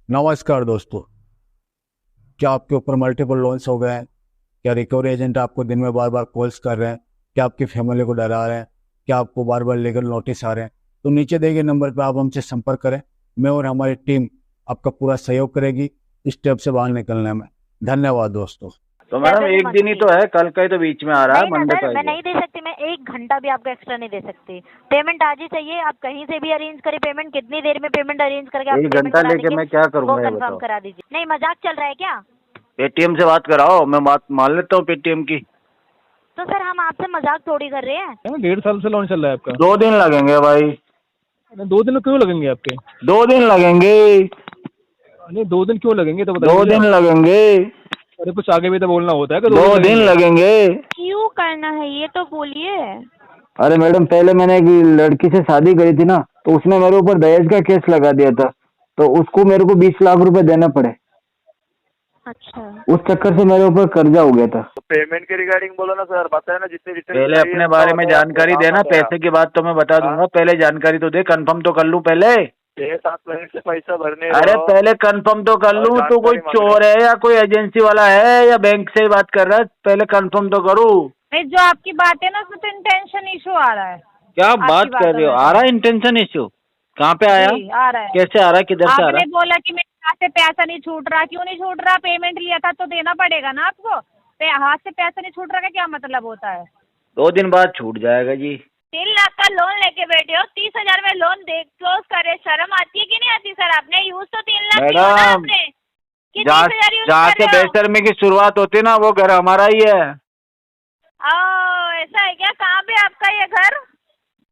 नमस्कार दोस्तों। क्या आपके ऊपर मल्टीपल लोन्स हो गए हैं? क्या रिकवरी एजेंट आपको दिन में बार बार कॉल्स कर रहे हैं? क्या आपकी फैमिली को डरा रहे हैं? क्या आपको बार बार लीगल नोटिस आ रहे हैं? तो नीचे दिए गए नंबर पर आप हमसे संपर्क करें। मैं और हमारी टीम आपका पूरा सहयोग करेगी इस स्टेप से बाहर निकलने में। धन्यवाद दोस्तों। तो मैडम एक दिन ही तो है, कल का ही तो बीच में आ रहा है, नहीं ना मंडे सर, का मैं ही है। नहीं दे सकती। मैं 1 घंटा भी आपको एक्स्ट्रा नहीं दे सकती। पेमेंट आज ही चाहिए। आप कहीं से भी अरेंज करें पेमेंट, कितनी देर में पेमेंट अरेंज करके आप एक पेमेंट घंटा करा लेके दीजिए, मैं क्या वो करूंगा ये कंफर्म बताओ। करा दीजिए। नहीं, मजाक चल रहा है क्या? पेटीएम से बात कराओ, मैं बात मान लेता हूँ पेटीएम की। तो सर हम आपसे मजाक थोड़ी कर रहे हैं। 1.5 साल से लोन चल रहा है आपका? 2 दिन लगेंगे भाई। अरे 2 दिन क्यों लगेंगे आपके? 2 दिन लगेंगे। नहीं 2 दिन क्यों लगेंगे तो बताइए 2 मुझे दिन आप। लगेंगे। अरे कुछ आगे भी तो बोलना होता है कि 2 दिन 2 दिन लगेंगे। लगेंगे। क्यों करना है ये तो बोलिए। अरे मैडम, पहले मैंने एक लड़की से शादी करी थी ना, तो उसने मेरे ऊपर दहेज का केस लगा दिया था, तो उसको मेरे को 20 लाख रुपए देना पड़े। अच्छा, उस चक्कर से मेरे ऊपर कर्जा हो गया था। तो पेमेंट के रिगार्डिंग बोलो ना सर, बताए ना जितने जितने पहले अपने बारे में जानकारी देना, पैसे की बात तो मैं बता दूंगा, पहले जानकारी तो दे, कंफर्म तो कर लूं पहले। 6-7 महीने से पैसा भरने अरे रहो। पहले कंफर्म तो कर लूं, तू कोई जानकारी मांग चोर है या कोई एजेंसी वाला है या बैंक से बात कर रहा है, पहले कंफर्म तो करूं। नहीं, जो आपकी बात है ना उसमें तो इंटेंशन इशू आ रहा है। क्या आपकी बात कर बातों रहे हो? में आ रहा है इंटेंशन इश्यू? कहाँ पे आया? जी आ रहा है। कैसे आ रहा है? किधर से आ रहा आपने है? बोला कि मेरे हाथ से पैसा नहीं छूट रहा। क्यों नहीं छूट रहा? पेमेंट लिया था तो देना पड़ेगा ना आपको। हाथ से पैसा नहीं छूट रहा का क्या मतलब होता है? 2 दिन बाद छूट जाएगा जी। 3 लाख का लोन लेके बैठे हो, 30,000 में लोन दे क्लोज करे। शर्म आती है कि नहीं आती सर? आपने यूज तो 3 लाख किया ना मैडम, आपने, कि जहाँ 30,000 यूज जहाँ कर से रहे हो? बेशर्मी की शुरुआत होती है ना, वो घर हमारा ही है। ऐसा है क्या? कहाँ पे आपका ये घर?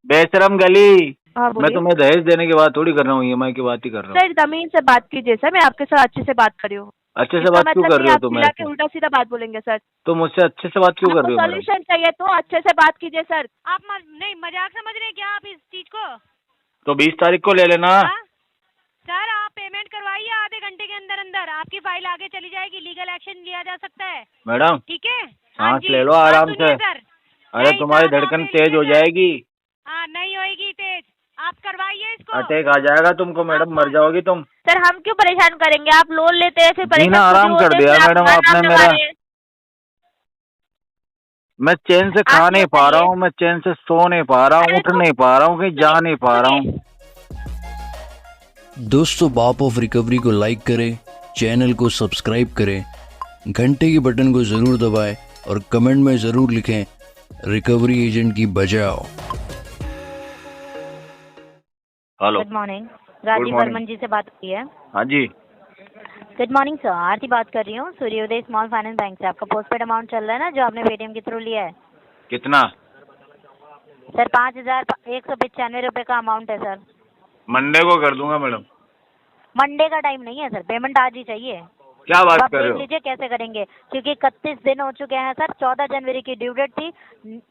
बेशरम गली। हाँ मैं बोलिए तुम्हें दहेज देने की बात थोड़ी कर रहा हूँ, ईएमआई की बात ही कर रहा हूँ। सर। जमीन से बात कीजिए सर, मैं आपके साथ अच्छे से बात कर रही हूँ। अच्छे से इसका बात क्यों मतलब कर नहीं रहे हो आप तुम चिल्ला के ऐसे? उल्टा सीधा बात बोलेंगे सर। तुम मुझसे अच्छे से बात क्यों कर आपको रही हो मैडम? सॉल्यूशन चाहिए तो अच्छे से बात कीजिए सर। आप नहीं मजाक समझ रहे हैं क्या आप इस चीज को? तो 20 तारीख को ले लेना। हाँ? सर आप पेमेंट करवाइए, आधे घंटे के अंदर अंदर आपकी फाइल आगे चली जाएगी, लीगल एक्शन लिया जा सकता है। मैडम, ठीक है? हाँ सांस जी, ले लो बात आराम सुनिए से। सर। अरे नहीं, तुम्हारी सांस आप धड़कन ले तेज हो लीजिए सर। जाएगी। हाँ नहीं होएगी तेज, आप करवाइए इसको। अटैक आ जाएगा तुमको मैडम, मर जाओगी तुम। सर हम क्यों परेशान करेंगे? आप लोन लेते हैं फिर जीना परेशान खुद ही आराम कर होते हैं, दिया फिर आप मैडम हमारा आपने नाम लगा मेरा। रहे हैं। मैं चैन से खा आप ये नहीं पा रहा बताइए। हूँ, मैं चैन से सो नहीं पा रहा हूँ, अरे उठ तो नहीं पा रहा हूँ, कहीं जा नहीं पा रहा हूँ। सुनिए, दोस्तों, बाप ऑफ रिकवरी को लाइक करें, चैनल को सब्सक्राइब करें, घंटे के बटन को ज़रूर दबाएं और कमेंट में ज़रूर लिखें रिकवरी एजेंट की बजाओ। Hello. Good morning. Rajiv morning. Varman ji से बात हुई है? हाँ जी। गुड मॉर्निंग सर, आरती बात कर रही हूँ सूर्योदय स्मॉल फाइनेंस बैंक से। आपका पोस्टपेड अमाउंट चल रहा है ना जो आपने पेटीएम के थ्रू लिया है? कितना? सर 5,195 का अमाउंट है सर। मंडे को कर दूंगा मैडम। मंडे का टाइम नहीं है सर, पेमेंट आज ही चाहिए। क्या बात आप कर रहे देख हो? लीजिए कैसे करेंगे, क्योंकि 31 दिन हो चुके हैं सर। 14 जनवरी की ड्यू डेट थी,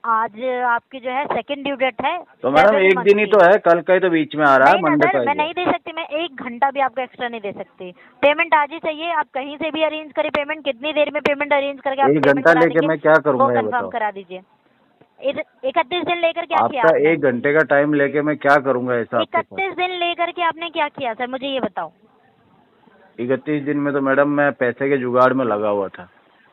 आज आपकी जो है सेकंड ड्यू डेट है। तो मैडम फरवरी एक मंथ दिन ही की। तो है, कल का ही तो बीच में आ रहा है, नहीं ना मंडे सर, का मैं ही नहीं है। दे सकती। मैं 1 घंटा भी आपको एक्स्ट्रा नहीं दे सकती। पेमेंट आज ही चाहिए। आप कहीं से भी अरेंज करें पेमेंट, कितनी देर में पेमेंट अरेंज करके आप 1 पेमेंट घंटा करा लेके देंगे, मैं क्या वो करूंगा ये कंफर्म बताओ? करा दीजिए। 31 दिन लेकर क्या किया आपका आपने? 1 घंटे का टाइम लेके मैं क्या करूंगा ऐसा आपके साथ? 31 दिन लेकर के आपने क्या किया सर, मुझे ये बताओ। 31 दिन में तो मैडम मैं पैसे के जुगाड़ में लगा हुआ था।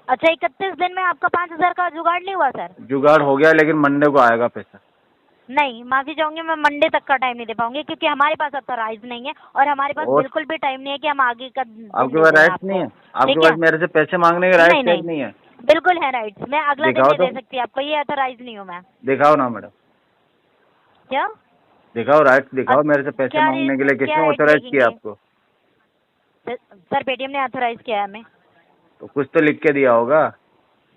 अच्छा, 31 दिन में आपका 5,000 का जुगाड़ नहीं हुआ सर? जुगाड़ हो गया, लेकिन मंडे को आएगा पैसा। नहीं, माफी चाहूंगी, मैं मंडे तक का टाइम नहीं दे पाऊंगी, क्योंकि हमारे पास ऑथराइज नहीं है और हमारे पास और बिल्कुल भी टाइम नहीं है कि हम आगे का दिन आपके दे पास दें राइट्स आपको। नहीं है? आपके ठीक है? पास मेरे से पैसे मांगने के नहीं राइट्स नहीं, नहीं है? बिल्कुल है राइट्स। मैं अगला दिन दिखाओ नहीं दे तो। सकती आपको, ये ऑथराइज नहीं हूँ मैं। दिखाओ ना मैडम, क्या? दिखाओ राइट्स, दिखाओ मेरे से पैसे क्या मांगने के लिए। क्या किसने राइट ऑथराइज किया देखेंगे आपको? सर? पेटीएम ने ऑथराइज किया है हमें। तो कुछ तो लिख के दिया होगा।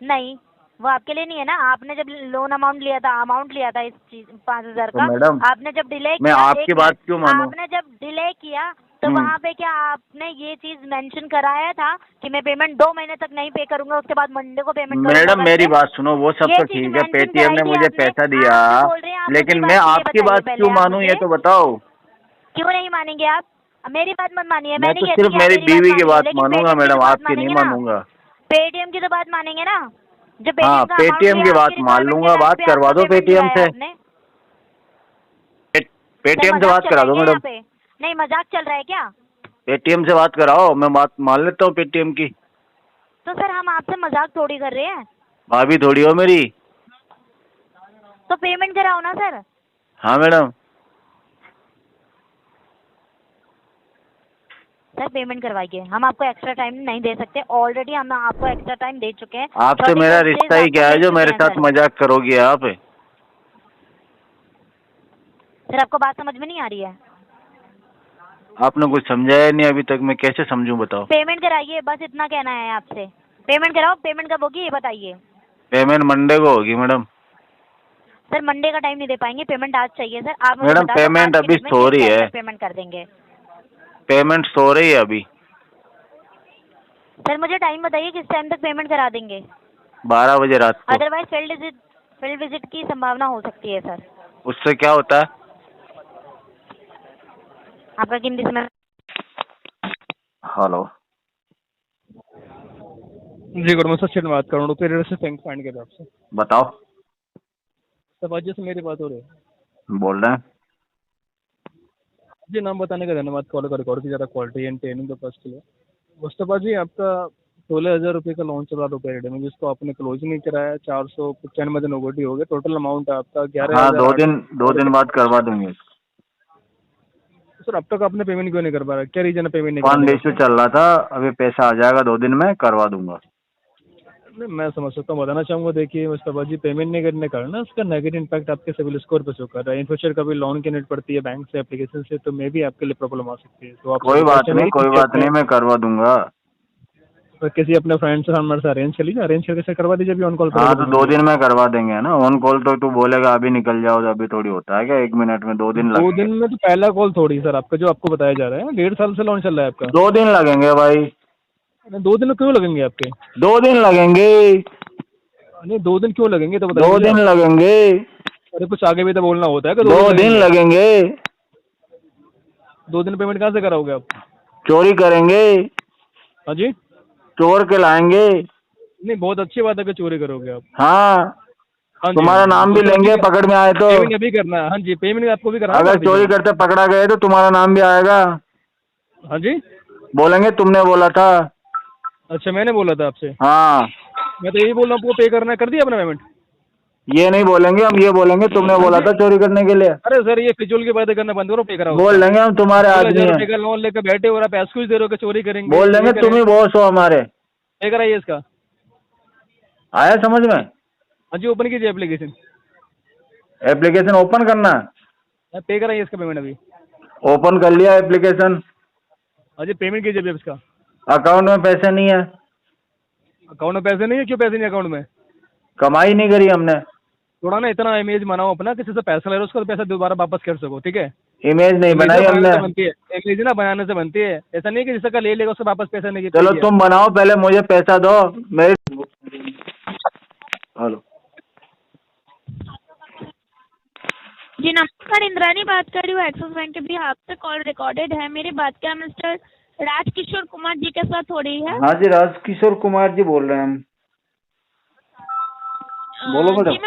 नहीं, वो आपके लिए नहीं है ना। आपने जब लोन अमाउंट लिया था इस चीज 5,000 तो का, मैडम, आपने जब डिले मैं किया, आपकी एक बात मिनट, क्यों मानूं? आपने जब डिले किया तो हम्म। वहाँ पे क्या आपने ये चीज मेंशन कराया था कि मैं पेमेंट 2 महीने तक नहीं पे करूंगा, उसके बाद मंडे को पेमेंट करूंगा मैडम मेरी करके? बात सुनो, वो सब ये तो चीज ठीक है, मेंशन पेटीएम कराई ने थी मुझे आपने। पैसा दिया, आप जो बोल रहे हैं आप लेकिन दूसरी मैं बात, ये आपकी बात बताइए क्यों पहले आप मानूं ये मुझे। तो बताओ। क्यों नहीं मानेंगे आप? मेरी बात मत मानिए। मैं मैं नहीं तो कहती सिर्फ कि आप मेरी मेरी बीवी की मानिए, बात लेकिन मानूंगा पेटीएम की तो मैडम, बात आपकी नहीं मानेंगे ना। मानूंगा। पेटीएम की तो बात मानेंगे ना। जो हाँ, पेटीएम का अमाउंट पेटीएम लिया, की बात आपकी मान requirement लूंगा, के बात time पे करवा आपका दो payment पेटीएम दिया है से। आपने। पेटीएम से सर बात मजाक करा चल दो रहा है क्या मैडम। यहाँ पे? नहीं, मजाक चल रहा है क्या? पेटीएम से बात कराओ, मैं बात मान लेता हूँ पेटीएम की। तो सर हम आपसे मजाक थोड़ी कर रहे हैं। भाभी थोड़ी हो मेरी। तो पेमेंट कराओ ना सर। हाँ मैडम। सर पेमेंट करवाइए, हम आपको एक्स्ट्रा टाइम नहीं दे सकते, ऑलरेडी हम आपको एक्स्ट्रा टाइम दे चुके हैं। आपसे मेरा रिश्ता ही क्या है जो मेरे साथ मजाक करोगी आप? सर आपको बात समझ में नहीं आ रही है? आपने कुछ समझाया नहीं अभी तक, मैं कैसे समझूं बताओ? पेमेंट कराइए, बस इतना कहना है आपसे। पेमेंट कराओ, पेमेंट कब होगी ये बताइए। पेमेंट मंडे को होगी मैडम। सर मंडे का टाइम नहीं दे पाएंगे, पेमेंट आज चाहिए सर। आप मुझे मैडम बता दो, पेमेंट आज के अभी डेट में सो रही किस टाइम है। तक पेमेंट कर देंगे? पेमेंट सो रही है अभी। सर मुझे टाइम बताइए किस टाइम तक पेमेंट करा देंगे? 12 बजे रात को। अदरवाइज फील्ड विजिट की संभावना हो सकती है सर। उससे क्या होता है? आपका कीमती समय। हेलो जी गुड मॉर्निंग सर, बात कर रहा हूँ रुपये से बैंक फाइंड के आपसे। बताओ। सर आज से मेरी बात हो रही है। बोल रहे हैं। जी नाम बताने का धन्यवाद, कॉल का रिकॉर्ड की ज़्यादा क्वालिटी एंड ट्रेनिंग का फर्स्ट के लिए। मुस्तफा जी आपका 16,000 रुपये का लोन चला रुपये रेडी में, जिसको आपने क्लोज नहीं कराया। 495 दिन ओवरड्यू हो गए। टोटल अमाउंट आपका 11,000। हाँ, दो दिन बाद करवा दूंगी। सर अब तक आपने पेमेंट क्यों नहीं कर पा रहा? क्या रीजन है पेमेंट नहीं फंड करने इशू चल रहा था, अभी पैसा आ जाएगा 2 दिन में, करवा दूंगा। का? मैं समझ सकता हूँ, बताना चाहूँगा। देखिए मुस्तफा जी, पेमेंट नहीं करने का ना उसका नेगेटिव इम्पैक्ट आपके सिविल स्कोर पे शो कर रहा है। इन फ्यूचर कभी लोन की नेट पड़ती है बैंक से, एप्लीकेशन से, तो मे भी आपके लिए प्रॉब्लम आ सकती है। तो आप कोई बात नहीं, मैं करवा दूंगा। तो किसी अपने फ्रेंड से हमारे से अरेंज कर लीजिए, अरेंज करके करवा दीजिए अभी ऑन कॉल। हाँ तो 2 दिन में करवा देंगे ना। ऑन कॉल तो तू बोलेगा अभी निकल जाओ, अभी थोड़ी होता है क्या 1 मिनट में? 2 दिन 2 लगेंगे। दिन में तो पहला कॉल थोड़ी सर आपका, जो आपको बताया जा रहा है 1.5 साल से लोन चल रहा है आपका। 2 दिन लगेंगे भाई। 2 दिन क्यों लगेंगे आपके? 2 दिन लगेंगे। नहीं 2 दिन क्यों लगेंगे तो 2 दिन लगेंगे। अरे कुछ आगे भी तो बोलना होता है कि 2 दिन लगेंगे। 2 दिन पेमेंट कहाँ से कराओगे आप? चोरी करेंगे। हाँ जी। चोर के लाएंगे। नहीं बहुत अच्छी बात है कि चोरी करोगे आप। हाँ, हाँ जी, तुम्हारा नाम भी लेंगे पकड़ में आए तो। पेमेंट अभी करना है। हाँ जी, पेमेंट आपको भी कराना। अगर चोरी करते पकड़ा गए तो तुम्हारा नाम भी आएगा। हाँ जी, बोलेंगे तुमने बोला था। अच्छा मैंने बोला था आपसे? हाँ, मैं तो यही बोल रहा हूँ, आपको पे करना है, कर दिया अपना पेमेंट? ये नहीं बोलेंगे हम, ये बोलेंगे तुमने बोला था चोरी करने के लिए। अरे सर ये फिजूल की बातें करना बंद करो, पे कराओ। बोल देंगे हम तुम्हारे आदमी हैं। 16,000 का लोन लेकर बैठे हो, आप एक्सक्यूज दे रहे हो कि चोरी करेंगे। बोल देंगे तुम ही बॉस हो हमारे। पे कराइए इसका। आया समझ में? हाँ जी, ओपन कीजिए एप्लीकेशन। एप्लीकेशन ओपन करना है? पे कराइए इसका पेमेंट अभी। ओपन कर लिया एप्लीकेशन। हाँ जी, पेमेंट कीजिए अभी इसका। अकाउंट में पैसे नहीं है। अकाउंट में पैसे नहीं है? क्यों पैसे नहीं अकाउंट में? कमाई नहीं करी हमने। थोड़ा ना इतना इमेज बनाओ अपना, किसी से पैसा ले रहे हो उसका पैसा दोबारा वापस कर सको, ठीक है? इमेज नहीं बनाई हमने। इमेज ना बनाने से बनती है, ऐसा नहीं कि जिसका का ले लेगा उससे वापस पैसा नहीं। चलो तुम बनाओ, पहले मुझे पैसा दो मेरे। हेलो जी नमस्कार, इंद्रानी बात कर रही हूँ एक्सिस बैंक के भी। आपसे कॉल रिकॉर्डेड है। मेरी बात क्या मिस्टर राजकिशोर कुमार जी के साथ हो रही है? हाँ जी, राजकिशोर कुमार जी बोल रहे हैं हम। बोलो मैडम। जी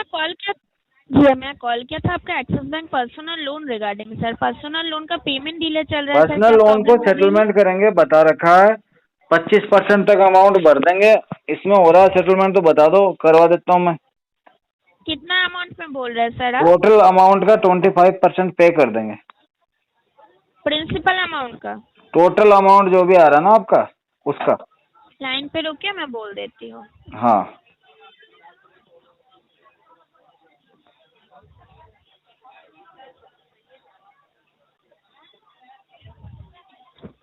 मैं कॉल किया था आपका axis bank personal loan regarding. Sir personal loan का पेमेंट डिले चल रहा है। पर्सनल लोन को सेटलमेंट करेंगे बता रखा है, 25% तक अमाउंट भर देंगे। इसमें हो रहा है सेटलमेंट तो बता दो, करवा देता हूँ मैं। कितना अमाउंट में बोल रहे हैं सर आप? टोटल अमाउंट का 25% पे कर देंगे। प्रिंसिपल अमाउंट का? टोटल अमाउंट जो भी आ रहा है ना आपका उसका। लाइन पे रुकिए, मैं बोल देती हूँ। हाँ,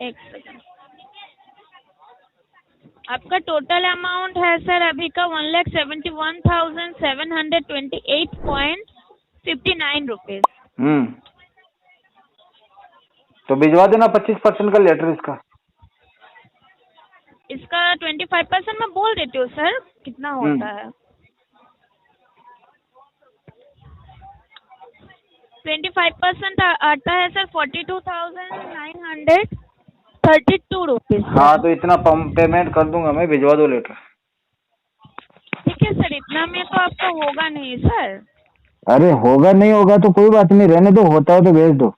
एक सेकंड। आपका टोटल अमाउंट है सर अभी का 1,71,728.59 रुपीज। तो भिजवा देना 25% का लेटर इसका। इसका 25% मैं बोल देती हूँ सर कितना होता है। 25% आता है सर 42,932 रुपीज। हाँ तो इतना पेमेंट कर दूंगा मैं, भिजवा दो लेटर। ठीक है सर, इतना में तो आपका होगा नहीं सर। अरे होगा नहीं होगा तो कोई बात नहीं, रहने दो, होता है तो भेज दो।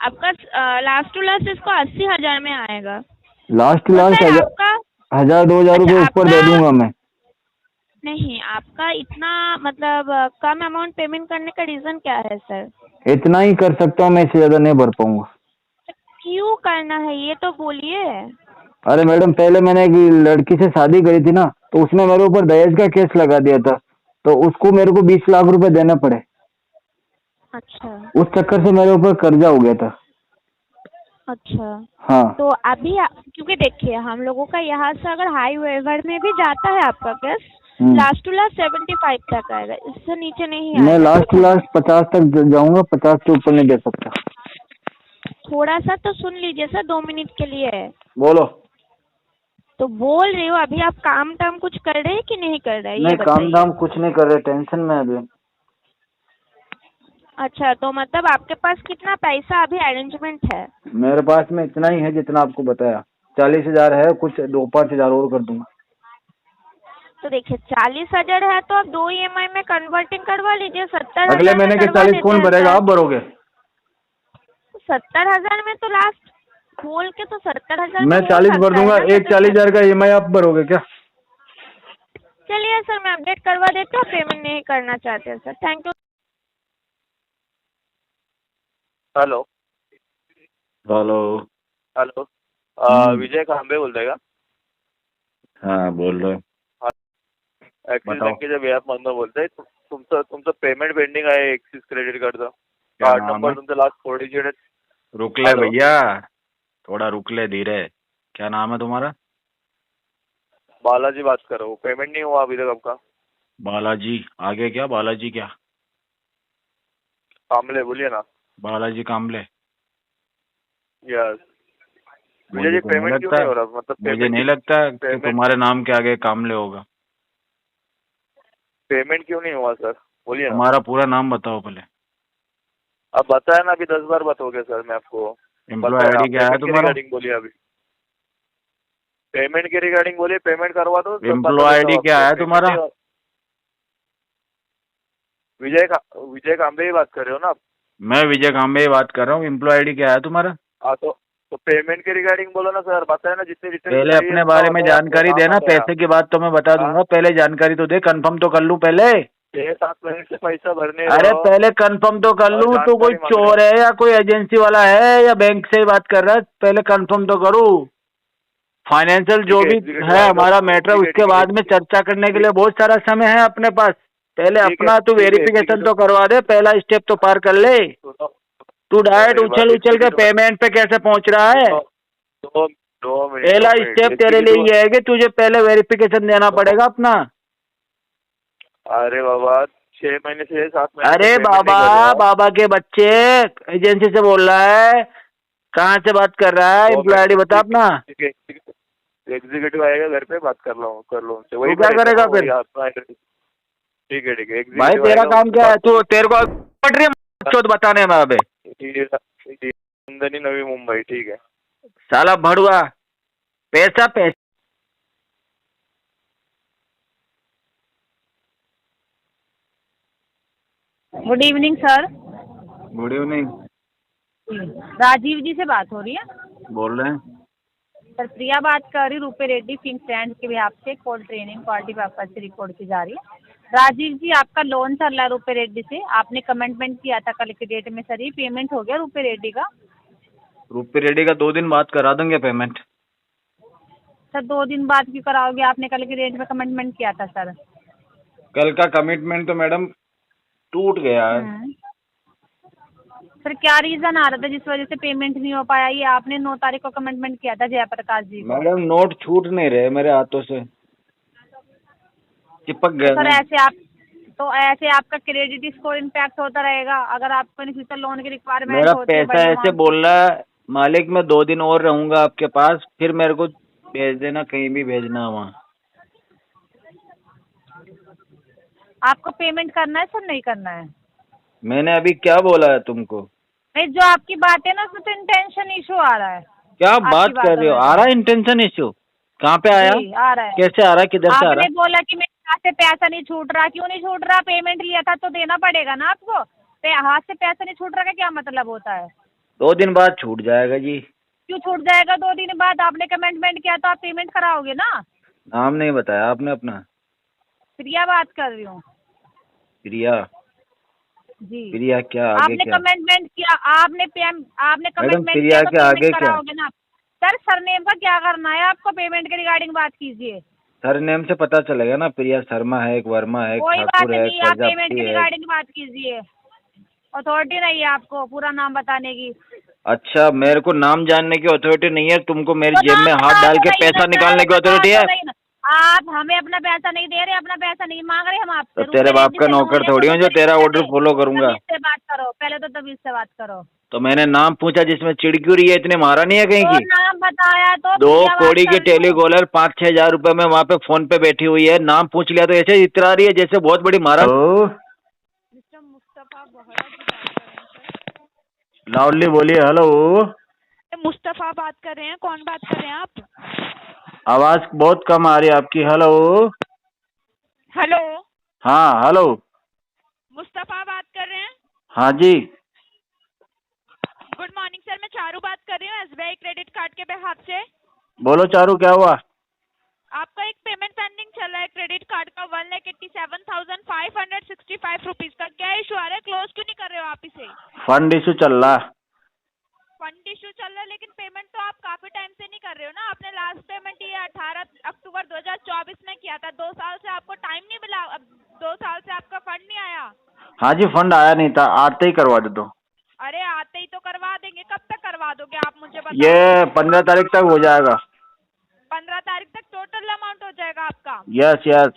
आपका लास्ट टू लास्ट इसको 80,000 में आएगा। लास्ट तो सर हजार आपका 1000-2000 रुपए अच्छा ऊपर दे आपका दूंगा मैं। नहीं, आपका इतना मतलब कम अमाउंट पेमेंट करने का रीजन क्या है सर? इतना ही कर सकता हूँ मैं, इससे ज्यादा नहीं भर पाऊंगा। क्यों करना है ये तो बोलिए। अरे मैडम, पहले मैंने एक लड़की से शादी करी थी ना, तो उसने मेरे ऊपर दहेज का केस लगा दिया था, तो उसको मेरे को 20 लाख रुपए देना पड़े। अच्छा उस चक्कर से मेरे ऊपर कर्जा हो गया था। अच्छा। हाँ। तो अभी क्योंकि देखिए हम लोगों का यहाँ से अगर हाई वेवर में भी जाता है आपका केस, लास्ट टू लास्ट 75 तक आएगा, इससे नीचे नहीं मैं आएगा। लास्ट टू लास्ट 50 तक जाऊंगा, 50 से ऊपर नहीं दे सकता। थोड़ा सा तो सुन लीजिए सर, 2 मिनट के लिए है। बोलो। तो बोल रही हो अभी आप काम टाम कुछ कर रहे हैं कि नहीं कर रहे हैं ये नहीं, काम बताइए। धाम कुछ नहीं कर रहे, टेंशन में अभी। अच्छा, तो मतलब आपके पास कितना पैसा अभी अरेंजमेंट है? मेरे पास में इतना ही है जितना आपको बताया, 40,000 है, कुछ 2-5 हजार और कर दूंगा। तो देखिए 40,000 है तो आप 2 EMI में कन्वर्टिंग करवा लीजिए, 70,000 अगले महीने के 40 कौन भरेगा? आप भरोगे? 70,000 में तो लास्ट बोल के तो 70,000 मैं 40 भर दूंगा, एक 40,000 का EMI आप भरोगे क्या? चलिए सर मैं अपडेट करवा देती हूँ, पेमेंट नहीं करना चाहते हैं sir. Thank you. Hello hello. Hello Vijay Kambe बोलताय का? हाँ बोल रहे। ऍक्सिस बताओ। बँकेच्या व्यापमधून बोलताय। तुमचं पेमेंट पेंडिंग आहे ऍक्सिस क्रेडिट कार्डचं। क्या कार्ड नाम नंबर है? तुमचा लास्ट 4 डिजिट है। रुक ले हेलो। भैया, थोड़ा रुक ले, धीरे। क्या नाम है तुम्हारा? बालाजी बात कर रहा हूँ। पेमेंट नहीं हुआ अभी तक आपका। बालाजी। आगे क्या? बालाजी क्या? कांबले बोलिए ना। बालाजी कांबले। यस विजय मुझे जी, तो नहीं पेमेंट क्यों लगता, नहीं हो रहा? मतलब मुझे नहीं लगता कि पेमेंट तुम्हारे नाम के आगे कामले होगा। पेमेंट क्यों नहीं हुआ सर? बोलिए ना। तुम्हारा पूरा नाम बताओ पहले। अब बताया ना, अभी 10 बार बताओगे सर मैं आपको। एम्प्लॉय आईडी क्या है तुम्हारा? रिगार्डिंग बोलिए अभी। पेमेंट के रिगार्डिंग बोलिए, पेमेंट करवा दो। एम्प्लॉय आईडी क्या है तुम्हारा? विजय कांबे ही बात कर रहे हो ना आप? मैं विजय कांबे ही बात कर रहा हूँ। एम्प्लॉय आईडी क्या है तुम्हारा? हाँ तो पेमेंट के रिगार्डिंग बोलो ना सर। बताया ना जितने डिटेल पहले अपने बारे में जानकारी देना, पैसे की बात तो मैं बता दूंगा, पहले जानकारी तो दे, कंफर्म तो कर लूं पहले। 6-7 महीने से पैसा भरने। अरे पहले कंफर्म तो कर लूं, तू कोई चोर है या कोई एजेंसी वाला है या बैंक से ही बात कर रहा है? पहले कंफर्म तो करूं। फाइनेंशियल जो भी है हमारा मैटर, उसके बाद में चर्चा करने के लिए बहुत सारा समय है अपने पास। पहले अपना तू वेरिफिकेशन तो करवा दे, पहला स्टेप तो पार कर ले। तू डायरेक्ट उछल के पेमेंट पे कैसे पहुंच रहा है? पहला स्टेप तेरे लिए ये है कि तुझे पहले वेरिफिकेशन देना पड़ेगा अपना। अरे बाबा 6 महीने से 7 महीने। अरे बाबा के बच्चे, एजेंसी से बोल रहा है? कहाँ से बात कर रहा है? एम्प्लॉय आईडी बता अपना। एग्जीक्यूटिव आएगा घर पे, बात कर लो उनसे। वही क्या करेगा फिर? ठीक है भाई तेरा काम क्या है? तू तेरे को पड़ रही है बताने में? अबे नवी मुंबई। ठीक है साला भड़ुआ, पैसा। Good evening sir. Good evening. Rajiv ji से बात हो रही है? बोल रहे हैं सर प्रिया बात कर रही, रूपे रेड्डी फिल्म स्टैंड के बिहाफ से कॉल ट्रेनिंग पार्टी पर्पज से रिकॉर्ड की जा रही है। राजीव जी आपका लोन चल रहा है रूपे रेड्डी से, आपने कमिटमेंट किया था कल के डेट में। सर ये पेमेंट हो गया रूपे रेड्डी का? रूपी रेड्डी का 2 दिन बाद करा देंगे पेमेंट। सर 2 दिन बाद क्यों कराओगे? आपने कल के डेट में कमिटमेंट किया था सर। कल का कमिटमेंट तो मैडम टूट गया है। सर क्या रीजन आ रहा था जिस वजह से पेमेंट नहीं हो पाया? ये आपने 9 तारीख को कमिटमेंट किया था जयप्रकाश जी को। मैडम नोट छूट नहीं रहे मेरे हाथों से, चिपक गए। सर ऐसे आपका क्रेडिट स्कोर इम्पैक्ट होता रहेगा अगर आपको इन फ्यूचर लोन की रिक्वायरमेंट मेरा होती है। पैसा ऐसे बोल रहा है मालिक, मैं 2 दिन और रहूंगा आपके पास, फिर मेरे को भेज देना, कहीं भी भेजना वहाँ। आपको पेमेंट करना है सर नहीं करना है? मैंने अभी क्या बोला है तुमको? नहीं, जो आपकी बात है ना उसमें तो इंटेंशन इशू आ रहा है। क्या बात कर रहे हो? आ रहा है इंटेंशन इशू? कहाँ पे आया? आ रहा है। कैसे आ रहा है? किधर से आ रहा है? आपने बोला कि मेरे हाथ से पैसा नहीं छूट रहा। क्यों नहीं छूट रहा? पेमेंट लिया था तो देना पड़ेगा ना आपको। हाथ से पैसा नहीं छूट रहा का क्या मतलब होता है? 2 दिन बाद छूट जाएगा जी। क्यों छूट जाएगा 2 दिन बाद? आपने कमिटमेंट किया तो आप पेमेंट कराओगे ना। नाम नहीं बताया आपने अपना। प्रिया बात कर रही हूँ प्रिया। जी। प्रिया क्या आगे आपने क्या? कमिटमेंट किया, आपने मैडम कमिटमेंट प्रिया किया तो के आगे पेमेंट क्या? कराओगे ना। सर सरनेम का क्या करना है आपको? पेमेंट के रिगार्डिंग बात कीजिए। सरनेम से पता चलेगा ना, प्रिया शर्मा है, एक वर्मा है, एक कोई बात ठाकुर है, एक नहीं, आप पेमेंट प्रजापति के है। रिगार्डिंग बात कीजिए। अथॉरिटी नहीं है आपको पूरा नाम बताने की। अच्छा, मेरे को नाम जानने की अथॉरिटी नहीं है, तुमको मेरी तो जेब नाम में बता हाथ डाल तो के रही पैसा ना निकालने सर, की अथॉरिटी बता है? तो रही ना। आप हमें अपना पैसा नहीं दे रहे, अपना पैसा नहीं मांग रहे हम आपसे। तो तेरे बाप का नौकर थोड़ी हूँ जो तेरा ऑर्डर फॉलो करूंगा। तमीज से बात करो, पहले तो तमीज से बात करो। तो मैंने नाम पूछा जिसमें चिड़की रही है, इतने मारा नहीं है कहीं तो की। नाम बताया तो 2 प्रिया बात कौड़ी कर की रही हूँ। टेलीकॉलर 5-6 हजार रुपए में वहाँ पे फोन पे बैठी हुई है, नाम पूछ लिया तो ऐसे इतरा रही है जैसे बहुत बड़ी मारा। मिस्टर मुस्तफा बोहरा जी बात कर रहे हैं सर। लाउडली बोलिए। हेलो, मुस्तफा बात कर रहे हैं, कौन बात कर रहे हैं आप? आवाज बहुत कम आ रही है आपकी। हेलो। हेलो, हाँ हेलो। मुस्तफा बात कर रहे हैं। हाँ जी। गुड मॉर्निंग सर, मैं चारू बात कर रही हूँ SBI क्रेडिट कार्ड के बेहाफ से। बोलो चारू, क्या हुआ? आपका एक पेमेंट पेंडिंग चल रहा है क्रेडिट कार्ड का 1,87,565 रुपीज का। क्या इशू आ रहा है? क्लोज क्यों नहीं कर रहे हो आप इसे? फंड इशू चल रहा। फंड इशू चल रहा है, लेकिन पेमेंट तो आप काफी टाइम से नहीं कर रहे हो ना। आपने लास्ट पेमेंट ये 18 अक्टूबर 2024 में किया था। 2 साल से आपको टाइम नहीं मिला, अब 2 साल से आपका फंड नहीं आया। हाँ जी, फंड आया नहीं था, आते ही करवा दे दो। अरे आते ही तो करवा देंगे, कब तक करवा दोगे आप मुझे बताओ? ये 15 तारीख तक हो जाएगा। 15 तारीख तक टोटल अमाउंट हो जाएगा आपका। Yes yes.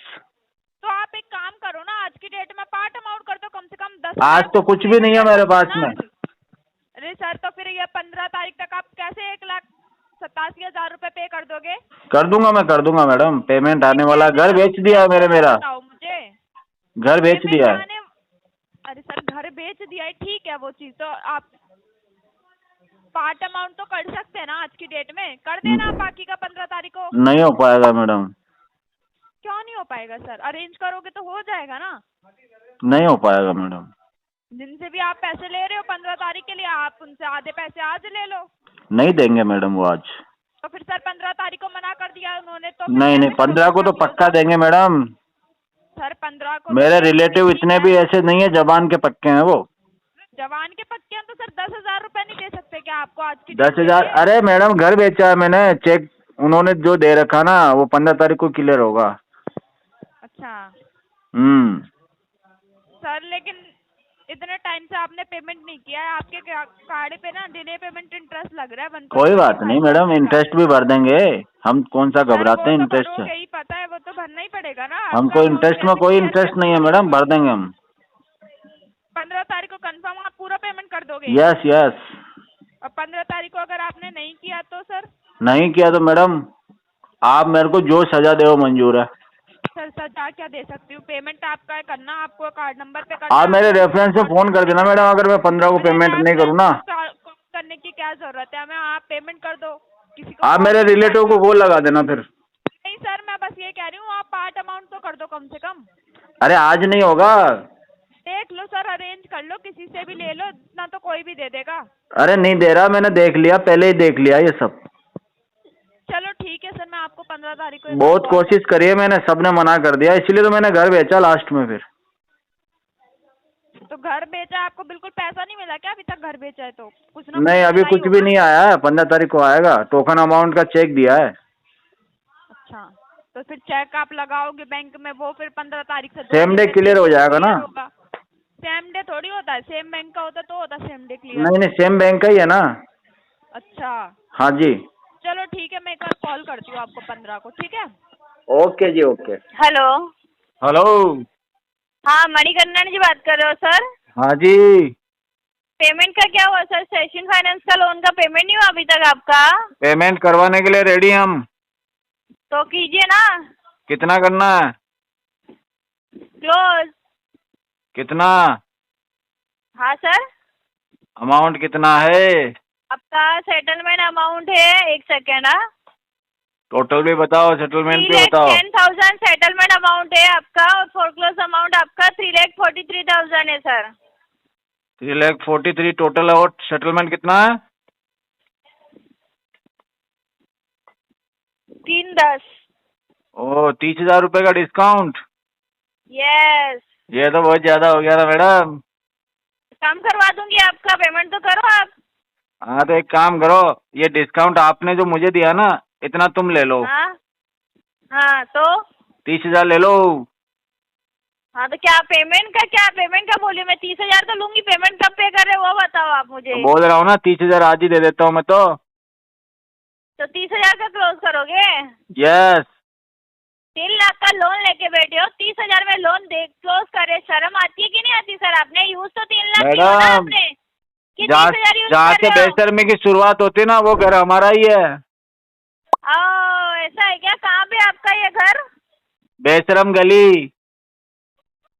तो आप एक काम करो ना, आज की डेट में पार्ट अमाउंट कर दो, कम से कम 10। आज तो कुछ भी नहीं है मेरे पास में। अरे सर, तो फिर ये 15 तारीख तक आप कैसे 1,87,000 रुपए पे कर दोगे? कर दूंगा, मैं कर दूंगा मैडम, पेमेंट आने वाला। घर बेच दिया है मेरा बताओ मुझे। घर बेच दिया है। अरे सर, घर बेच दिया है, ठीक है वो चीज तो आप पार्ट अमाउंट तो कर सकते हैं ना आज की डेट में। कर देना बाकी का 15 तारीख को। नहीं हो पाएगा मैडम। क्यों नहीं हो पाएगा सर? अरेंज करोगे तो हो जाएगा ना। नहीं हो पाएगा मैडम। जिनसे भी आप पैसे ले रहे हो 15 तारीख के लिए, आप उनसे आधे पैसे आज ले लो। नहीं देंगे मैडम वो आज। तो फिर सर 15 तारीख को मना कर दिया उन्होंने तो? नहीं 15 को तो पक्का देंगे मैडम। सर 15 को मेरे रिलेटिव इतने भी ऐसे नहीं है, जबान के पक्के हैं वो। जवान के पक्के हैं तो सर 10,000 रुपए नहीं दे सकते क्या आपको आज की? 10,000? अरे मैडम घर बेचा है मैंने, चेक उन्होंने जो दे रखा ना वो 15 तारीख को क्लियर होगा। अच्छा सर, लेकिन इतने टाइम से आपने पेमेंट नहीं किया है, आपके कार्ड पे ना डिले पेमेंट इंटरेस्ट लग रहा है 1%। कोई बात नहीं मैडम, इंटरेस्ट भी भर देंगे हम। कौन सा घबराते हैं इंटरेस्ट से? यही पता है, वो तो भरना ही पड़ेगा ना। हमको इंटरेस्ट में कोई इंटरेस्ट नहीं है मैडम, भर देंगे हम। 15 तारीख को कंफर्म आप पूरा पेमेंट कर दोगे? Yes yes. और 15 तारीख को अगर आपने नहीं किया तो सर? नहीं किया तो मैडम आप मेरे को जो सजा दे वो मंजूर है। सर सजा क्या दे सकती हूँ? पेमेंट आपका करना, आपको कार्ड नंबर पे करना। आप मेरे रेफरेंस से फोन कर देना मैडम, अगर मैं 15 को पेमेंट नहीं करूँ ना। करने की क्या जरूरत है हमें? आप पेमेंट कर दो किसी को। आप मेरे रिलेटिव को कॉल लगा देना फिर। नहीं सर, मैं बस ये कह रही हूँ, आप पार्ट अमाउंट तो कर दो कम से कम। अरे आज नहीं होगा। देख लो सर, अरेंज कर लो, किसी से भी ले लो, इतना तो कोई भी दे देगा। अरे नहीं दे रहा, मैंने देख लिया, पहले ही देख लिया ये सब। चलो ठीक है सर, मैं आपको 15 तारीख को बहुत कोशिश करी है मैंने, सबने मना कर दिया, इसलिए तो मैंने घर बेचा लास्ट में। फिर तो घर बेचा, आपको बिल्कुल पैसा नहीं मिला क्या अभी तक? घर बेचा है तो कुछ ना नहीं, अभी कुछ भी नहीं आया है, 15 तारीख को आएगा। टोकन अमाउंट का चेक दिया है। अच्छा, तो फिर चेक आप लगाओगे बैंक में, वो फिर 15 तारीख से सेम डे क्लियर हो जाएगा ना? सेम डे थोड़ी होता है, सेम बैंक का होता तो होता सेम डे क्लियर। नहीं सेम बैंक का ही है ना। अच्छा हाँ जी। चलो ठीक है, मैं एक बार कॉल करती हूँ आपको 15 को, ठीक है? ओके जी ओके। हेलो। हेलो। हाँ मणिकर्णन जी बात कर रहे हो सर? हाँ जी। पेमेंट का क्या हुआ सर? सेशन फाइनेंस का लोन का पेमेंट नहीं हुआ अभी तक आपका? पेमेंट करवाने के लिए रेडी हम। तो कीजिए ना। कितना करना है? क्लोज। कितना? हाँ सर। अमाउंट कितना है? आपका सेटलमेंट अमाउंट है, एक सेकेंड। टोटल भी बताओ, सेटलमेंट भी बताओ। 3,10,000 सेटलमेंट अमाउंट है आपका, और फोरक्लोज अमाउंट आपका 3,43,000 है सर। 3,43,000 टोटल है और सेटलमेंट कितना है? 310। ओ 30,000 रुपए का डिस्काउंट। यस। ये तो बहुत ज्यादा हो गया ना मैडम। कम करवा दूंगी, आपका पेमेंट तो करो आप। हाँ तो एक काम करो, ये डिस्काउंट आपने जो मुझे दिया ना इतना तुम ले लो। हाँ हाँ तो 30,000 ले लो। हाँ तो क्या पेमेंट का बोली, मैं 30,000 तो लूंगी, पेमेंट कब पे कर रहे हो वो बताओ आप मुझे। बोल रहा हूँ ना 30,000 आज ही दे देता हूँ मैं तो 30,000 का क्लोज करोगे? यस। 3 लाख का लोन लेके बैठे हो, 30,000 में लोन दे क्लोज करे, शर्म आती है कि नहीं आती सर? आपने यूज तो 3 लाख की हो ना मैडम, आपने, कि जहाँ 30,000 यूज जहाँ कर से रहे हो? बेशर्मी की शुरुआत होती है ना वो घर हमारा ही है। ऐसा है क्या? कहाँ पे आपका ये घर? बेशरम गली।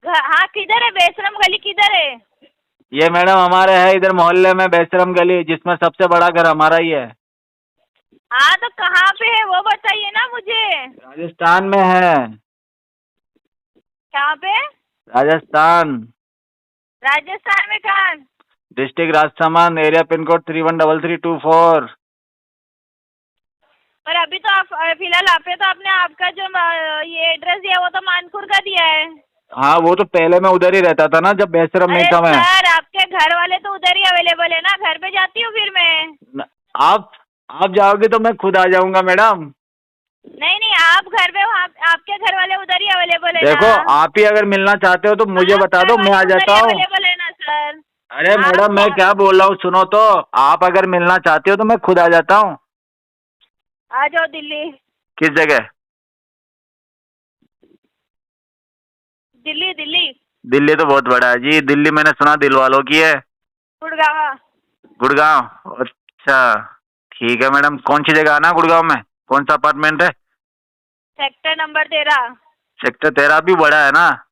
हाँ किधर है बेशरम गली, किधर है? ये मैडम हमारे है इधर मोहल्ले में बेशरम गली, जिसमें सबसे बड़ा घर हमारा ही है। हाँ तो कहाँ पे है वो बताइए ना मुझे। राजस्थान में है। कहाँ पे? राजस्थान। राजस्थान में कहाँ? District Rajsamand, area pin code 313324। पर अभी तो आप फिलहाल आपने आपका जो ये एड्रेस दिया वो तो मानपुर का दिया है। हाँ वो तो पहले मैं उधर ही रहता था ना जब बेशरम नहीं अरे था मैं। सर आपके घर वाले तो उधर ही अवेलेबल है ना, घर पे जाती हूँ फिर मैं। आप जाओगे तो मैं खुद आ जाऊंगा मैडम। नहीं नहीं, आप घर पे हो, आपके घर वाले उधर ही अवेलेबल है देखो ना? आप ही अगर मिलना चाहते हो तो मुझे बता दो, मैं आ जाता हूँ। अवेलेबल है ना सर? अरे मैडम मैं क्या बोल रहा हूँ सुनो तो, आप अगर मिलना चाहते हो तो मैं खुद आ जाता हूँ। आ जाओ दिल्ली। किस जगह? दिल्ली दिल्ली। दिल्ली तो बहुत बड़ा है जी, दिल्ली मैंने सुना दिल वालों की है। गुड़गांव। गुड़गांव, अच्छा ठीक है मैडम। कौन सी जगह आना गुड़गांव में? कौन सा अपार्टमेंट है? Sector number 13। सेक्टर 13 भी बड़ा है ना?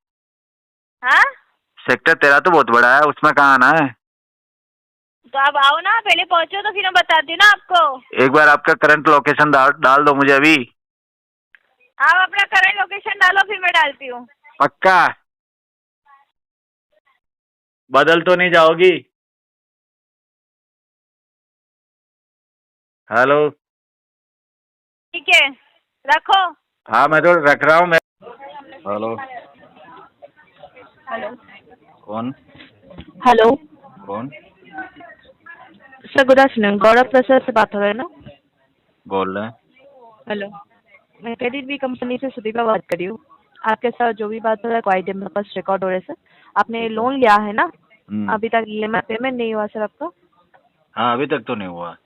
हाँ सेक्टर 13 तो बहुत बड़ा है, उसमें कहाँ आना है? तो आप आओ ना, पहले पहुंचो तो फिर मैं बताती हूँ ना आपको। एक बार आपका करंट लोकेशन डाल दो मुझे अभी। आप अपना करंट लोकेशन डालो फिर मैं डालती हूँ। पक्का? बदल तो नहीं जाओगी? हेलो। ठीक है रखो। हाँ मैं तो रख रहा हूँ मैं। हेलो। हेलो। कौन? हेलो कौन? Sir good afternoon, Gaurav Prasad से बात हो रहा है ना? बोल रहे हैं। हेलो, मैं क्रेडिट बी कंपनी से सुदीपा बात कर रही हूँ। आपके साथ जो भी बात हो रहा है क्वाइट मेरे पास रिकॉर्ड हो रहा है सर। आपने लोन लिया है ना? अभी तक EMI पेमेंट नहीं हुआ सर आपका? हाँ अभी तक तो नहीं हुआ।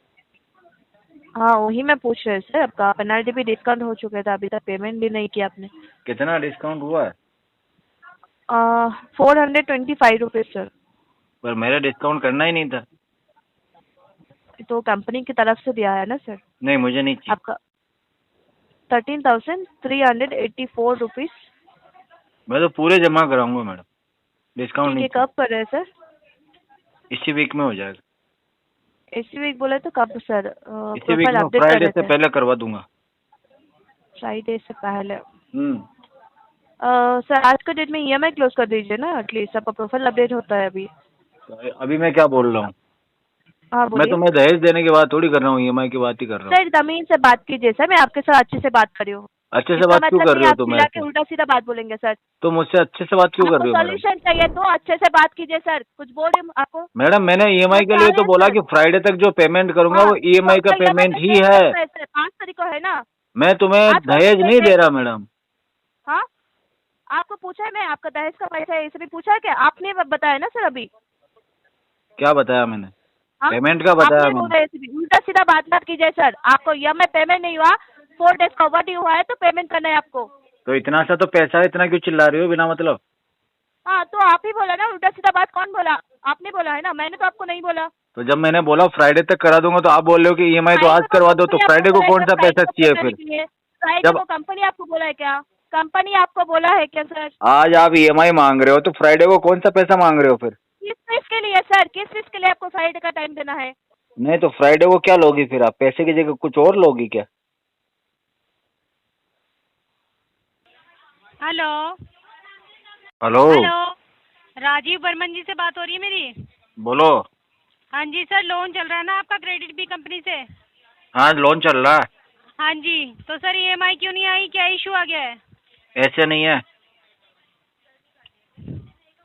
हाँ वही मैं पूछ रही सर, आपका पेनल्टी भी डिस्काउंट हो चुका था, अभी तक पेमेंट भी नहीं किया आपने। कितना डिस्काउंट हुआ है? 425 रुपीज़ सर। पर मेरा डिस्काउंट करना ही नहीं था। तो कंपनी की तरफ से दिया है ना सर? नहीं मुझे नहीं चाहिए। आपका 13,384 रुपीज़। मैं तो पूरे जमा कराऊंगा मैडम, डिस्काउंट ठीक नहीं है, चाहिए। कब कर रहे हैं सर? इसी वीक में हो जाएगा। इसी वीक बोले तो कब सर? इसी वीक प्रोफाइल में अपडेट कर फ्राइडे रहे से थे? पहले करवा दूंगा। फ्राइडे से पहले? हम्म। सर आज के डेट में EMI क्लोज कर दीजिए ना, एटलीस्ट आपका प्रोफाइल अपडेट होता है अभी। अभी मैं क्या बोल रहा हूँ? हाँ मैं बोलिए तुम्हें दहेज देने की बात थोड़ी कर रहा हूँ, EMI की बात ही कर रहा हूँ। सर। जमीन से बात कीजिए सर, मैं आपके साथ अच्छे से बात कर रही हूँ। अच्छे से इसका बात क्यों मतलब कर नहीं रहे हो आप तुम चिल्ला के ऐसे? उल्टा सीधा बात बोलेंगे सर। तो मुझसे अच्छे से बात क्यों कर आपको रही हो मैडम? सॉल्यूशन चाहिए तो अच्छे से बात कीजिए सर, कुछ बोल रही हूँ आपको। मैडम मैंने EMI के लिए तो बोला कि फ्राइडे तक जो पेमेंट करूंगा वो EMI का पेमेंट ही है। 5 तारीख को है ना? मैं तुम्हें आज कौन सी दहेज नहीं डेट है? दे रहा मैडम। हाँ आपको पूछा है मैं, आपका दहेज का पैसा है इसे भी पूछा है क्या आपने? बताया ना सर अभी। क्या बताया मैंने? हाँ? पेमेंट का बताया आपने बोला मैंने। ऐसे भी उल्टा सीधा बात मत कीजिए सर। आपको EMI पेमेंट नहीं हुआ, 4 डेज का ओवरड्यू हुआ है तो पेमेंट करना है आपको। तो इतना सा तो पैसा है, इतना क्यों चिल्ला रही हो बिना मतलब? हाँ तो आप ही बोला ना, उल्टा सीधा बात कौन बोला? आपने बोला है ना, मैंने तो आपको नहीं बोला। तो जब मैंने बोला फ्राइडे तक करा दूंगा तो आप बोल रहे हो कि EMI तो आज करवा दो, तो फ्राइडे को कौन सा पैसा चाहिए फिर? फ्राइडे को कंपनी आपको बोला है क्या? कंपनी आपको बोला है क्या सर? आज आप EMI मांग रहे हो तो फ्राइडे को कौन सा पैसा मांग रहे हो फिर? किस चीज के लिए सर, किस चीज के लिए आपको फ्राइडे का टाइम देना है? नहीं तो फ्राइडे को क्या लोगी फिर आप? पैसे की जगह कुछ और लोगी क्या? Hello hello. Hello, Rajiv Barman ji से बात हो रही है मेरी? बोलो। हाँ जी सर, लोन चल रहा है ना आपका क्रेडिट बी कंपनी से? हाँ लोन चल रहा है। हाँ जी, तो सर ईएमआई क्यों नहीं आई, क्या इशू आ गया है? ऐसे नहीं है,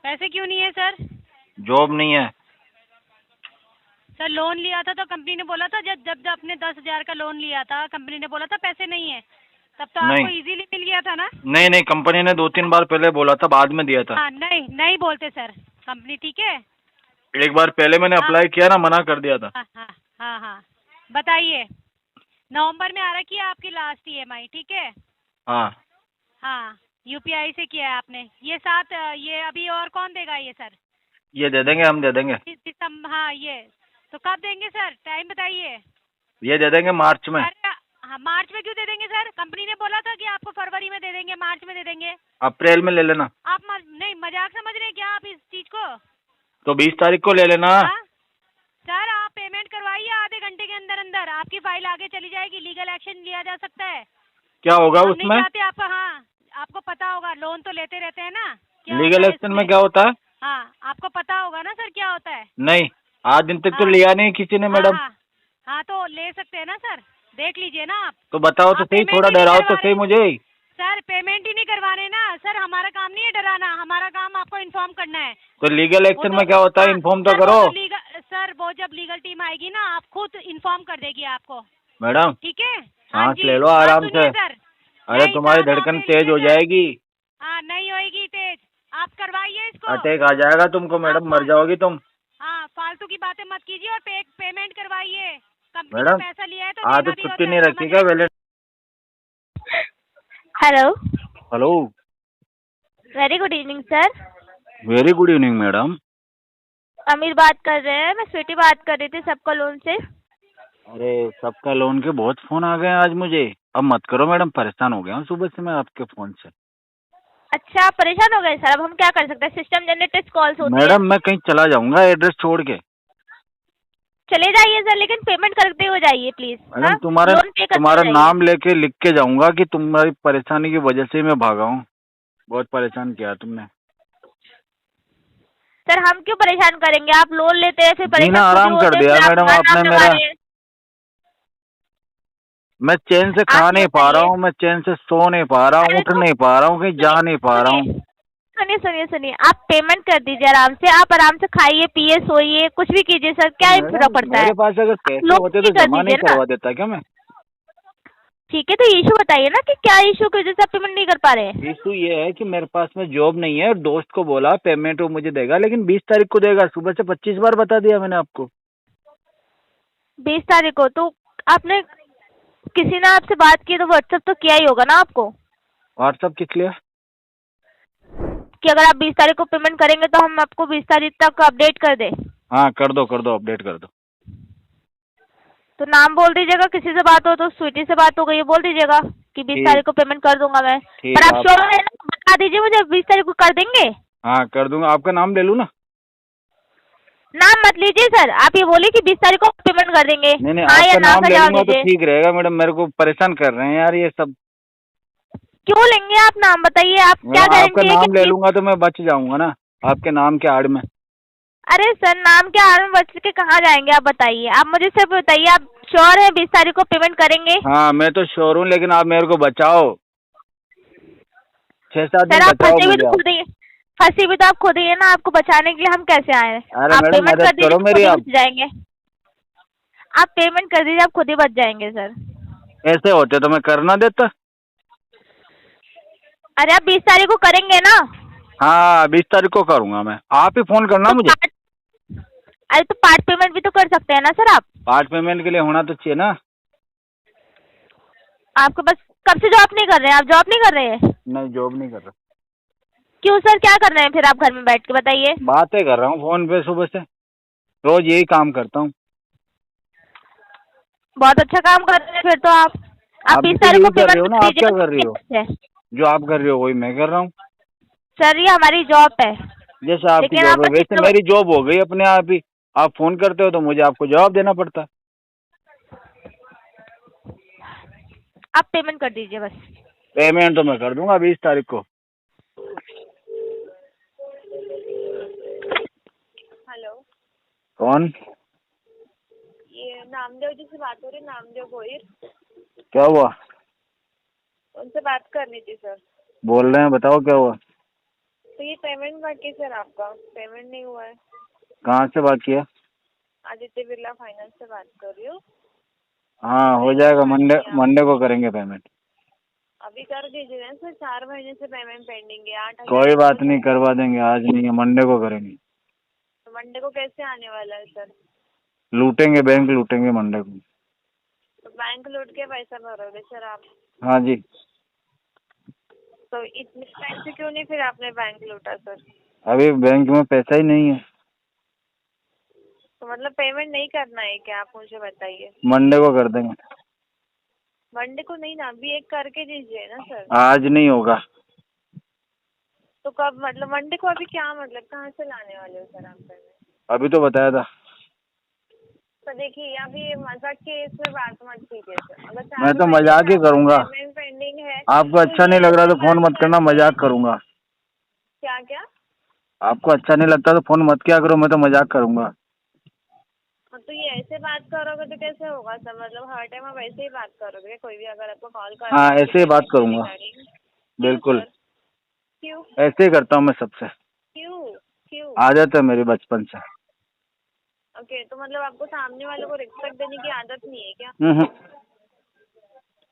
पैसे क्यों नहीं है सर? जॉब नहीं है। सर लोन लिया था तो कंपनी ने बोला था, जब जब आपने 10,000 का लोन लिया था कंपनी ने बोला था पैसे नहीं है, तब तो आपको नहीं। इजीली मिल गया था ना? नहीं नहीं, कंपनी ने 2-3 बार पहले बोला था, बाद में दिया था। हाँ नहीं नहीं बोलते सर कंपनी, ठीक है? एक बार पहले मैंने हाँ। अप्लाई किया ना, मना कर दिया था। हाँ हाँ हाँ हाँ, बताइए। नवंबर में आ रखी है आपकी लास्ट ईएमआई, ठीक है? हाँ हाँ, यूपीआई से किया है आपने। ये अभी और कौन देगा ये सर? ये दे देंगे, हम दे देंगे। दिसंबर, हाँ ये तो कब देंगे सर, टाइम बताइए। ये दे देंगे मार्च में। अरे हाँ, मार्च में क्यों दे देंगे सर? कंपनी ने बोला था कि आपको फरवरी में दे देंगे, मार्च में दे देंगे। अप्रैल में ले लेना। आप नहीं मजाक समझ रहे हैं क्या आप इस चीज को? तो 20 तारीख को ले लेना। हाँ? सर आप पेमेंट करवाइए, आधे घंटे के अंदर अंदर आपकी फाइल आगे चली जाएगी, लीगल एक्शन लिया जा सकता है। क्या होगा हम उसमें? नहीं चाहते आपका, हाँ आपको पता होगा, लोन तो लेते रहते हैं ना। क्या होता लीगल है एक्शन में इसमें? क्या होता है? हाँ आपको पता होगा ना सर क्या होता है। नहीं, आज दिन तक तो हाँ। लिया नहीं किसी ने मैडम। हाँ, हाँ तो ले सकते हैं ना सर, देख लीजिए ना आप। तो बताओ तो आप सही, पेमेंट थोड़ा ही नहीं डराओ तो करवा सही रहे। मुझे। सर पेमेंट ही नहीं करवाने ना सर, हमारा काम नहीं है डराना, हमारा काम आपको इन्फॉर्म करना है। तो लीगल एक्शन में क्या होता है, हाँ, इन्फॉर्म तो सर, करो। सर वो जब लीगल टीम आएगी ना, आप खुद इन्फॉर्म कर देगी आपको, मैडम ठीक है? हाँ सांस जी, ले लो बात आराम सुनिए से। सर। अरे नहीं, तुम्हारी सांस आप धड़कन ले तेज हो लीजिए सर। जाएगी। हाँ नहीं होएगी तेज, आप करवाइए इसको। अटैक आ जाएगा तुमको मैडम, मर जाओगी तुम। हाँ फालतू की बातें मत कीजिए और पेमेंट करवाइए। कंपनी ने मैडम पैसा लिया है तो आज देना तो भी छुट्टी होता नहीं है, रखी समझ क्या रहे? वेले? Hello, hello, very good evening sir. Very good evening madam. अमीर बात कर रहे हैं, मैं स्वीटी बात कर रही थी सबका लोन से। अरे सबका लोन के बहुत फोन आ गए हैं आज मुझे। अब मत करो मैडम, परेशान हो गया हूँ सुबह से मैं आपके फोन से। अच्छा आप परेशान हो गए सर, अब हम क्या कर सकते हैं, सिस्टम जनरेटेड कॉल्स होती है। मैडम मैं कहीं चला जाऊंगा एड्रेस छोड़ के। चले जाइए सर, लेकिन पेमेंट करते हो जाइए प्लीज। मैडम तुम्हारा नाम लेके लिख के जाऊंगा कि तुम्हारी परेशानी की वजह से ही मैं भागा हूँ। बहुत परेशान किया तुमने। सर हम क्यों परेशान करेंगे, आप लोन लेते हैं फिर जीना परेशान खुद ही आराम होते कर हैं, दिया फिर आप मैडम हमारा आपने नाम लगा मेरा। रहे हैं। मैं चैन से खा आप नहीं पा रहा बताइए। हूँ, मैं चैन से सो नहीं पा रहा हूँ, अरे उठ तो नहीं पा रहा हूँ, कहीं जा नहीं पा रहा हूँ। सुनिए सुनिए सुनिए, आप पेमेंट कर दीजिए आराम से, आप आराम से खाइए पिए सोइए कुछ भी कीजिए सर, क्या फर्क पड़ता है। मेरे पास अगर पैसे लोन होते की तो कर जमा नहीं दीजिए ना। करवा देता क्या मैं? ठीक है, तो इशू बताइए ना कि क्या इशू की वजह से आप पेमेंट नहीं कर पा रहे हैं। इशू ये है कि मेरे पास में जॉब नहीं है। दोस्त को बोला पेमेंट वो मुझे देगा, लेकिन 20 तारीख को देगा। सुबह से 25 बार बता दिया मैंने आपको। 20 तारीख को तो आपने, किसी ने आपसे बात की तो व्हाट्सएप तो किया ही होगा ना आपको, व्हाट्सअप किस लिए? कि अगर आप 20 तारीख को पेमेंट करेंगे तो हम आपको 20 तारीख तक अपडेट कर दें। हाँ कर दो अपडेट कर दो। तो नाम बोल दीजिएगा, किसी से बात हो तो स्वीटी से बात हो गई है बोल दीजिएगा कि 20 ठीक। तारीख को पेमेंट कर दूंगा मैं। ठीक, पर आप श्योर है ना, बता दीजिए मुझे 20 तारीख को कर देंगे। हाँ कर दूंगा। आपका नाम ले लूँ ना? नाम मत लीजिए सर, आप ये बोलिए कि 20 तारीख को पेमेंट कर देंगे। नहीं हाँ या आपका ना नाम का ले जवाब लूंगा तो दीजिए। ठीक रहेगा मैडम। मेरे को परेशान कर रहे हैं यार ये सब। क्यों लेंगे आप नाम, बताइए आप क्या आपका गारंटी है नाम कि ले लूंगा तो मैं बच जाऊंगा ना आपके नाम के आड़ में। अरे सर नाम के आड़ में बच के कहाँ जाएंगे आप बताइए, आप मुझे सिर्फ बताइए आप श्योर है 20 तारीख को पेमेंट करेंगे। हाँ मैं तो श्योर हूँ, लेकिन आप मेरे को बचाओ। 6-7 दिन सर आप बचाओ फंसे भी मुझे तो आप। खुद ही, फंसी भी तो आप खुद ही है ना, आपको बचाने के लिए हम कैसे आए। अरे आप मैडम पेमेंट मदद कर दीजिए करो तो मेरी खुद ही आप। बच जाएंगे। आप पेमेंट कर दीजिए, आप खुद ही बच जाएंगे सर। ऐसे होते तो मैं कर ना देता। अरे आप 20 तारीख को करेंगे ना? हाँ 20 तारीख को करूंगा मैं। आप ही फोन करना तो मुझे। अरे तो पार्ट पेमेंट भी तो कर सकते हैं ना सर आप। पार्ट पेमेंट के लिए होना तो चाहिए ना। आपको बस कब से जॉब नहीं कर रहे हैं, आप जॉब नहीं कर रहे हैं? नहीं जॉब नहीं कर रहा। क्यों सर, क्या कर रहे हैं फिर आप घर में बैठ के, बताइए। बातें कर रहा हूँ फोन पे सुबह से, रोज यही काम करता हूँ। बहुत अच्छा काम कर रहे हैं फिर तो आप। आप 20 भी तो तारीख को यही कर रहे हो पेमेंट ना। कर आप क्या दीजिएगा। कर रही हो? जो आप कर रहे हो वही मैं कर रहा हूँ। सर ये हमारी जॉब है। जैसे आपकी लेकिन जॉब आप है वैसे मेरी जॉब हो गई अपने आप ही। आप फोन करते हो तो मुझे आपको जवाब देना पड़ता है। आप पेमेंट कर दीजिए बस। पेमेंट तो मैं कर दूंगा 20 तारीख को। हेलो कौन? ये नामदेव जी से बात हो रही, नामदेव गोहिर। क्या हुआ? उनसे बात करनी थी सर। बोल रहे हैं, बताओ क्या हुआ? तो ये पेमेंट बाकी है सर, आपका पेमेंट नहीं हुआ है। कहाँ से बात किया? आदित्य बिरला फाइनेंस से बात कर रही हूँ। हाँ हो जाएगा, मंडे को करेंगे पेमेंट। अभी कर दीजिए ना सर, 4 महीने से पेमेंट पेंडिंग है। 8,000 कोई बात नहीं, करवा देंगे, आज नहीं है, मंडे को करेंगे। तो मंडे को कैसे आने वाला है सर? लूटेंगे, बैंक लूटेंगे मंडे को। तो बैंक लूट के पैसा भरोगे सर आप? हाँ जी। तो इतने टाइम से क्यों नहीं फिर आपने बैंक लूटा सर? अभी बैंक में पैसा ही नहीं है। तो मतलब पेमेंट नहीं करना है क्या, आप मुझे बताइए। मंडे को कर देंगे। मंडे को नहीं ना, अभी एक करके दीजिए ना सर। आज नहीं होगा। तो कब, मतलब मंडे को? अभी क्या मतलब कहाँ से लाने वाले हो सर आप पेमेंट? अभी तो बताया था। तो देखिए अभी मजाक के इसमें बात मत कीजिए सर। अगर 4 मैं तो महीने मजाक ही से करूंगा। पेमेंट पेंडिंग है। आपको अच्छा नहीं लग रहा तो फोन मत करना, मजाक करूंगा। क्या क्या? आपको अच्छा नहीं लगता तो फोन मत किया करो, मैं तो मजाक करूंगा। तो ये ऐसे बात करोगे तो कैसे होगा सर? मतलब हर टाइम आप ऐसे ही बात करोगे? कोई भी अगर आपको कॉल कर हाँ ऐसे ही बात करूंगा, बिल्कुल क्यों? ऐसे ही करता हूँ मैं सबसे। क्यों क्यों? आदत है मेरी बचपन से। ओके, तो मतलब आपको सामने वालों को रिस्पेक्ट देने की आदत नहीं है क्या?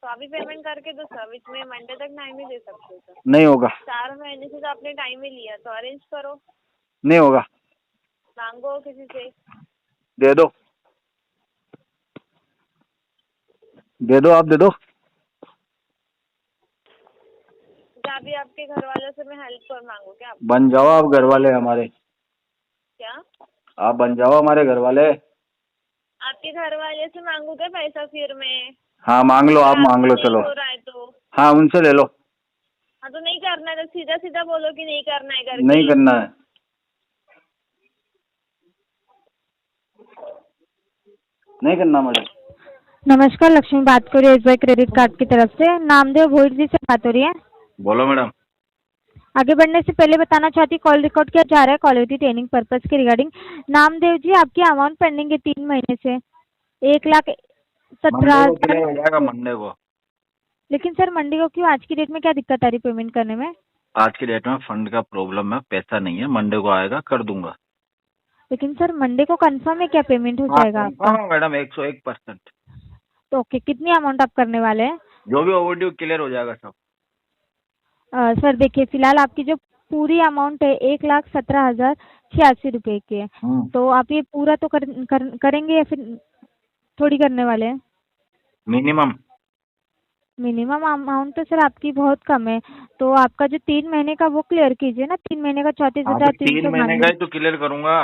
तो अभी पेमेंट करके दो सर, इसमें मंडे तक टाइम ही दे सकते हो सर। नहीं होगा। 4 महीने से तो आपने टाइम ही लिया, तो अरेंज करो। नहीं होगा। मांगो किसी से। दे दो, दे दो, आप दे दो। क्या अभी आपके घर वालों से मैं हेल्प कर मांगू क्या? बन जाओ आप घर वाले हमारे। क्या? आप बन जाओ हमारे घर वाले। आपके घर वाले से मांगू क्या पैसा फिर मैं? हाँ मांग लो, आप मांग लो, चलो। हो रहा है तो हाँ उनसे ले लो। हाँ, तो नहीं करना है तो सीधा सीधा बोलो कि नहीं करना है करके। नहीं करना है, नहीं करना मैडम। नमस्कार, लक्ष्मी बात कर रही हूँ SBI क्रेडिट कार्ड की तरफ से। नामदेव भोईर जी से बात हो रही है। बोलो मैडम। आगे बढ़ने से पहले बताना चाहती हूँ, कॉल रिकॉर्ड किया जा रहा है क्वालिटी ट्रेनिंग पर्पस के रिगार्डिंग। नामदेव जी, आपकी अमाउंट पेंडिंग है 3 महीने से 1,17,000। हो जाएगा मंडे को। लेकिन सर मंडे को क्यों? आज की डेट में क्या दिक्कत आ रही पेमेंट करने में? आज की डेट में फंड का प्रॉब्लम है, पैसा नहीं है, मंडे को आएगा, कर दूंगा। लेकिन सर मंडे को कंफर्म है क्या पेमेंट हो जाएगा आपका? मैडम 101%। तो ओके, कितनी अमाउंट आप करने वाले हैं? जो भी ओवरड्यू क्लियर हो जाएगा सब। सर देखिए, फिलहाल आपकी जो पूरी अमाउंट है 1,17,086 रुपए की है। तो आप ये पूरा तो करेंगे या फिर थोड़ी करने वाले हैं? मिनिमम अमाउंट तो सर आपकी बहुत कम है, तो आपका जो 3 महीने का वो क्लियर कीजिए ना। 3 महीने का 34,392। 3 महीने का ही तो क्लियर करूंगा।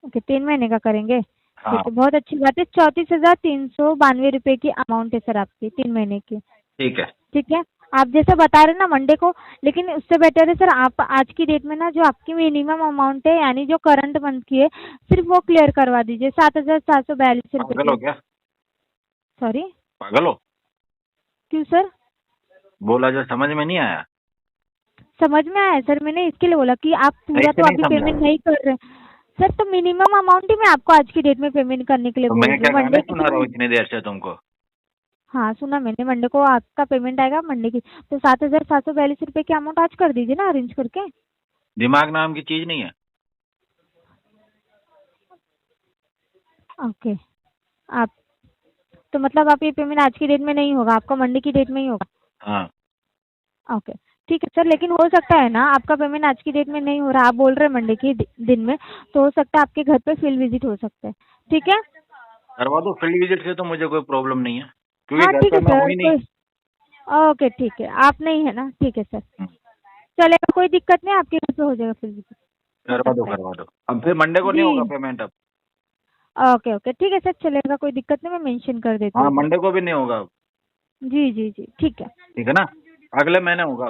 ओके, 3 महीने का करेंगे। हाँ। ठीक है, बहुत अच्छी बात है। 34,392 रुपए की अमाउंट है सर आपकी 3 महीने की। ठीक है। ठीक है, आप जैसा बता रहे हैं ना मंडे को, लेकिन उससे बेटर है सर आप आज की डेट में ना जो आपकी मिनिमम अमाउंट है, यानी जो करंट मंथ की है, सिर्फ वो क्लियर करवा दीजिए 7,742 रुपए पागल हो की। क्या? सॉरी, पागल हो? क्यों सर? बोला जो समझ में नहीं आया? समझ में आया सर, मैंने इसके लिए बोला कि आप पूरा तो अभी पेमेंट नहीं कर रहे सर। तो मिनिमम अमाउंट ही मैं आपको आज की डेट में पेमेंट करने के लिए बोल रही हूँ। मंडे सुना रहा हूँ इतनी देर से तुमको। हाँ सुना मैंने, मंडे को आपका पेमेंट आएगा मंडे की। तो 7,742 रुपए की अमाउंट आज कर दीजिए ना, अरेंज करके। दिमाग नाम की चीज नहीं है। ओके, आप तो मतलब आप ये पेमेंट आज की डेट में नहीं होगा, आपका मंडे की डेट में ही होगा। हाँ। ओके ठीक है सर, लेकिन हो सकता है ना आपका पेमेंट आज की डेट में नहीं हो रहा, आप बोल रहे हैं मंडे के दिन में, तो हो सकता है आपके घर पे फील्ड विजिट हो सकता है। ठीक है, करवा दो फील्ड विजिट से, तो मुझे कोई प्रॉब्लम नहीं है, हाँ क्योंकि ठीक है घर पे मैं हूं ही नहीं। ओके ठीक है, आप नहीं है ना, ठीक है सर, चलेगा, कोई दिक्कत नहीं, आपके घर पे हो जाएगा फील्ड विजिट। करवा दो। अब फिर मंडे को नहीं होगा पेमेंट अब। ओके ओके ठीक है सर, चलेगा, कोई दिक्कत नहीं, मैं मेंशन कर देती हाँ हूँ। मंडे को भी नहीं होगा अब। जी जी जी ठीक है। ठीक है ना, अगले महीने होगा।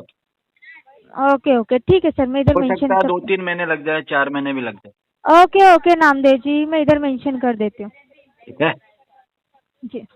ओके ओके ठीक है सर, मैं इधर मेंशन कर 2-3 महीने लग जाए, 4 महीने भी लग जाए। ओके ओके नामदेव जी, मैं इधर मेंशन कर देती हूँ। ठीक है जी।